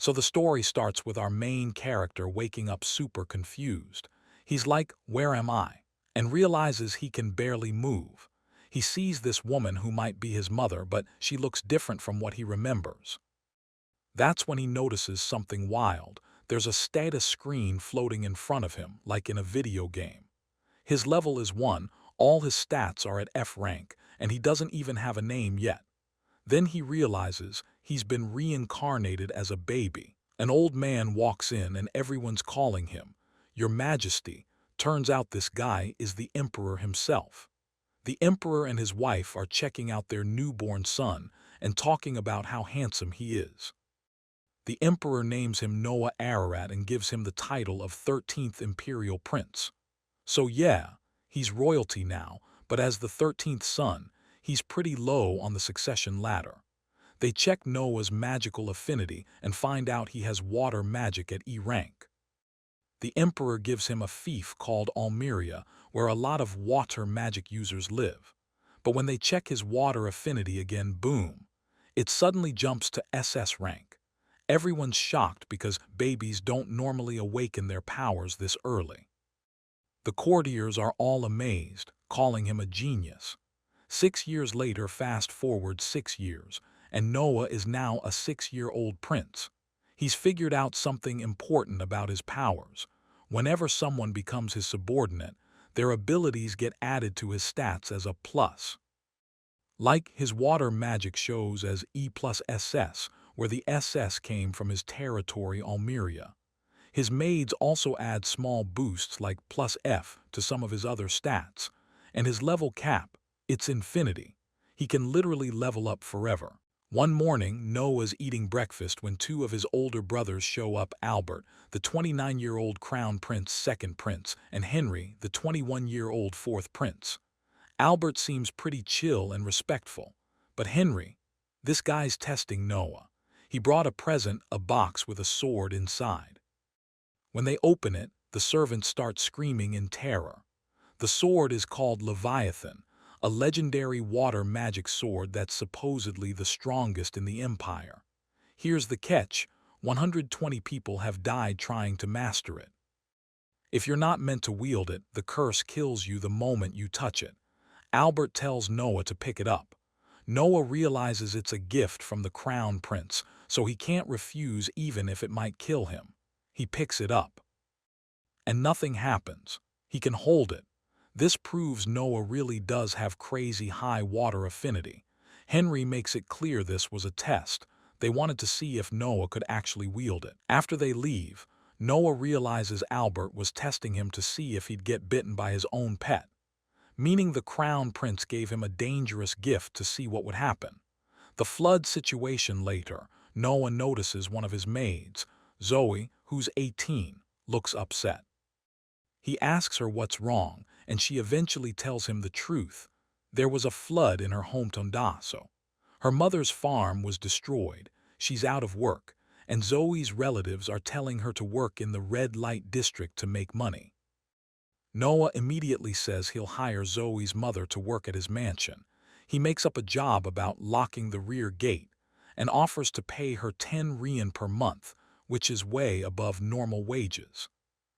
So the story starts with our main character waking up super confused. He's like, "Where am I?" and realizes he can barely move. He sees this woman who might be his mother, but she looks different from what he remembers. That's when he notices something wild. There's a status screen floating in front of him, like in a video game. His level is 1, all his stats are at F rank, and he doesn't even have a name yet. Then he realizes he's been reincarnated as a baby. An old man walks in and everyone's calling him, "Your Majesty." Turns out this guy is the Emperor himself. The Emperor and his wife are checking out their newborn son and talking about how handsome he is. The Emperor names him Noah Ararat and gives him the title of 13th Imperial Prince. So yeah, he's royalty now, but as the 13th son, he's pretty low on the succession ladder. They check Noah's magical affinity and find out he has water magic at E rank. The Emperor gives him a fief called Almeria, where a lot of water magic users live. But when they check his water affinity again, boom, it suddenly jumps to SS rank. Everyone's shocked because babies don't normally awaken their powers this early. The courtiers are all amazed, calling him a genius. 6 years later, fast forward 6 years, and Noah is now a 6-year-old prince. He's figured out something important about his powers. Whenever someone becomes his subordinate, their abilities get added to his stats as a plus. Like his water magic shows as E plus SS, where the SS came from his territory Almeria. His maids also add small boosts like plus F to some of his other stats. And his level cap, it's infinity. He can literally level up forever. One morning, Noah's eating breakfast when two of his older brothers show up: Albert, the 29-year-old crown prince, second prince, and Henry, the 21-year-old fourth prince. Albert seems pretty chill and respectful. But Henry, this guy's testing Noah. He brought a present, a box with a sword inside. When they open it, the servants start screaming in terror. The sword is called Leviathan, a legendary water magic sword that's supposedly the strongest in the Empire. Here's the catch: 120 people have died trying to master it. If you're not meant to wield it, the curse kills you the moment you touch it. Albert tells Noah to pick it up. Noah realizes it's a gift from the crown prince, so he can't refuse even if it might kill him. He picks it up. And nothing happens. He can hold it. This proves Noah really does have crazy high water affinity. Henry makes it clear this was a test. They wanted to see if Noah could actually wield it. After they leave, Noah realizes Albert was testing him to see if he'd get bitten by his own pet, meaning the crown prince gave him a dangerous gift to see what would happen. The flood situation later, Noah notices one of his maids, Zoe, who's 18, looks upset. He asks her what's wrong, and she eventually tells him the truth. There was a flood in her hometown Daso. Her mother's farm was destroyed, she's out of work, and Zoe's relatives are telling her to work in the red light district to make money. Noah immediately says he'll hire Zoe's mother to work at his mansion. He makes up a job about locking the rear gate and offers to pay her 10 rian per month, which is way above normal wages.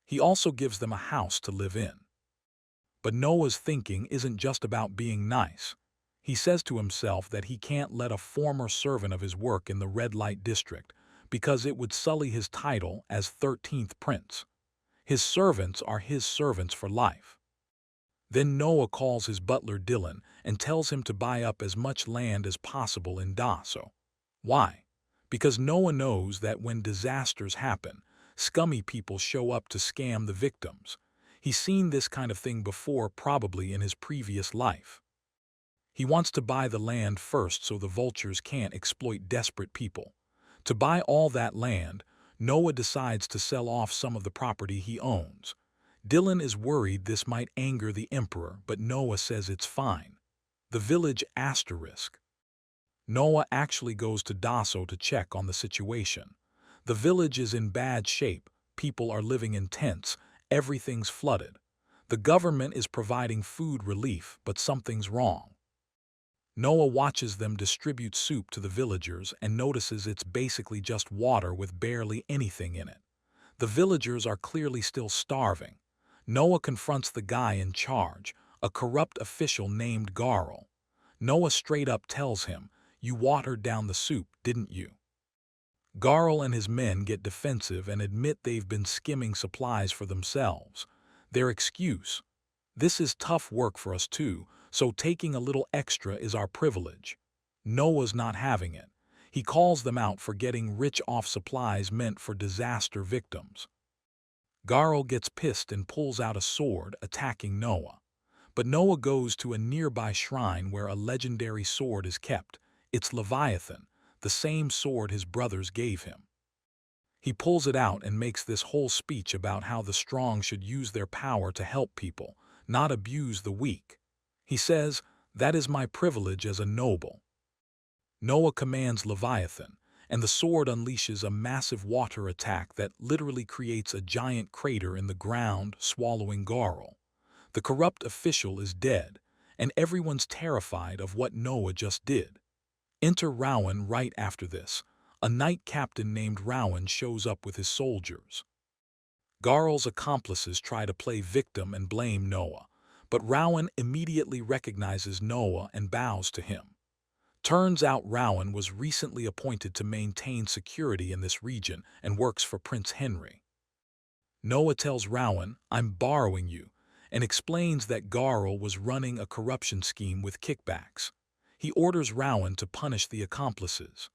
He also gives them a house to live in. But Noah's thinking isn't just about being nice. He says to himself that he can't let a former servant of his work in the red light district because it would sully his title as 13th prince. His servants are his servants for life. Then Noah calls his butler Dylan and tells him to buy up as much land as possible in Daso. Why? Because Noah knows that when disasters happen, scummy people show up to scam the victims. He's seen this kind of thing before, probably in his previous life. He wants to buy the land first so the vultures can't exploit desperate people. To buy all that land, Noah decides to sell off some of the property he owns. Dylan is worried this might anger the emperor, but Noah says it's fine. The village asterisk. Noah actually goes to Daso to check on the situation. The village is in bad shape, people are living in tents, everything's flooded. The government is providing food relief, but something's wrong. Noah watches them distribute soup to the villagers and notices it's basically just water with barely anything in it. The villagers are clearly still starving. Noah confronts the guy in charge, a corrupt official named Garl. Noah straight up tells him, "You watered down the soup, didn't you?" Garl and his men get defensive and admit they've been skimming supplies for themselves. Their excuse: "This is tough work for us too, so taking a little extra is our privilege." Noah's not having it. He calls them out for getting rich off supplies meant for disaster victims. Garl gets pissed and pulls out a sword, attacking Noah. But Noah goes to a nearby shrine where a legendary sword is kept. It's Leviathan, the same sword his brothers gave him. He pulls it out and makes this whole speech about how the strong should use their power to help people, not abuse the weak. He says, "That is my privilege as a noble." Noah commands Leviathan, and the sword unleashes a massive water attack that literally creates a giant crater in the ground, swallowing Garl. The corrupt official is dead, and everyone's terrified of what Noah just did. Enter Rowan right after this. A knight captain named Rowan shows up with his soldiers. Garl's accomplices try to play victim and blame Noah, but Rowan immediately recognizes Noah and bows to him. Turns out Rowan was recently appointed to maintain security in this region and works for Prince Henry. Noah tells Rowan, "I'm borrowing you," and explains that Garl was running a corruption scheme with kickbacks. He orders Rowan to punish the accomplices.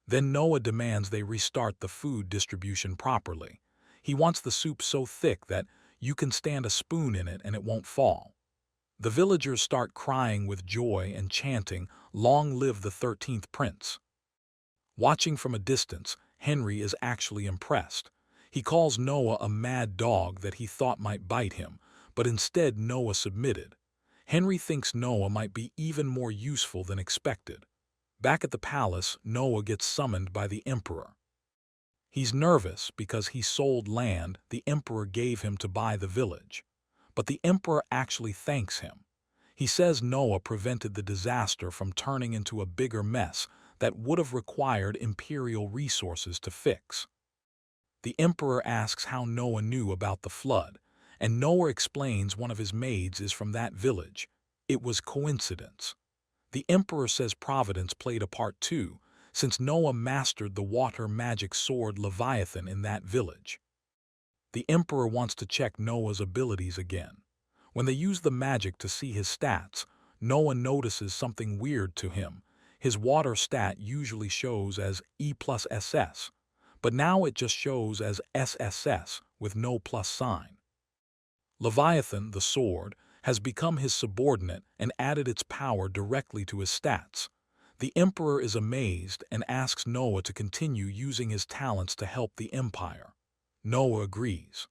Then Noah demands they restart the food distribution properly. He wants the soup so thick that you can stand a spoon in it and it won't fall. The villagers start crying with joy and chanting, "Long live the 13th prince." Watching from a distance, Henry is actually impressed. He calls Noah a mad dog that he thought might bite him, but instead Noah submitted. Henry thinks Noah might be even more useful than expected. Back at the palace, Noah gets summoned by the emperor. He's nervous because he sold land the emperor gave him to buy the village. But the emperor actually thanks him. He says Noah prevented the disaster from turning into a bigger mess that would have required imperial resources to fix. The emperor asks how Noah knew about the flood, and Noah explains one of his maids is from that village. It was coincidence. The emperor says Providence played a part too, since Noah mastered the water magic sword Leviathan in that village. The emperor wants to check Noah's abilities again. When they use the magic to see his stats, Noah notices something weird to him. His water stat usually shows as E plus SS, but now it just shows as SSS with no plus sign. Leviathan, the sword, has become his subordinate and added its power directly to his stats. The emperor is amazed and asks Noah to continue using his talents to help the empire. Noah agrees.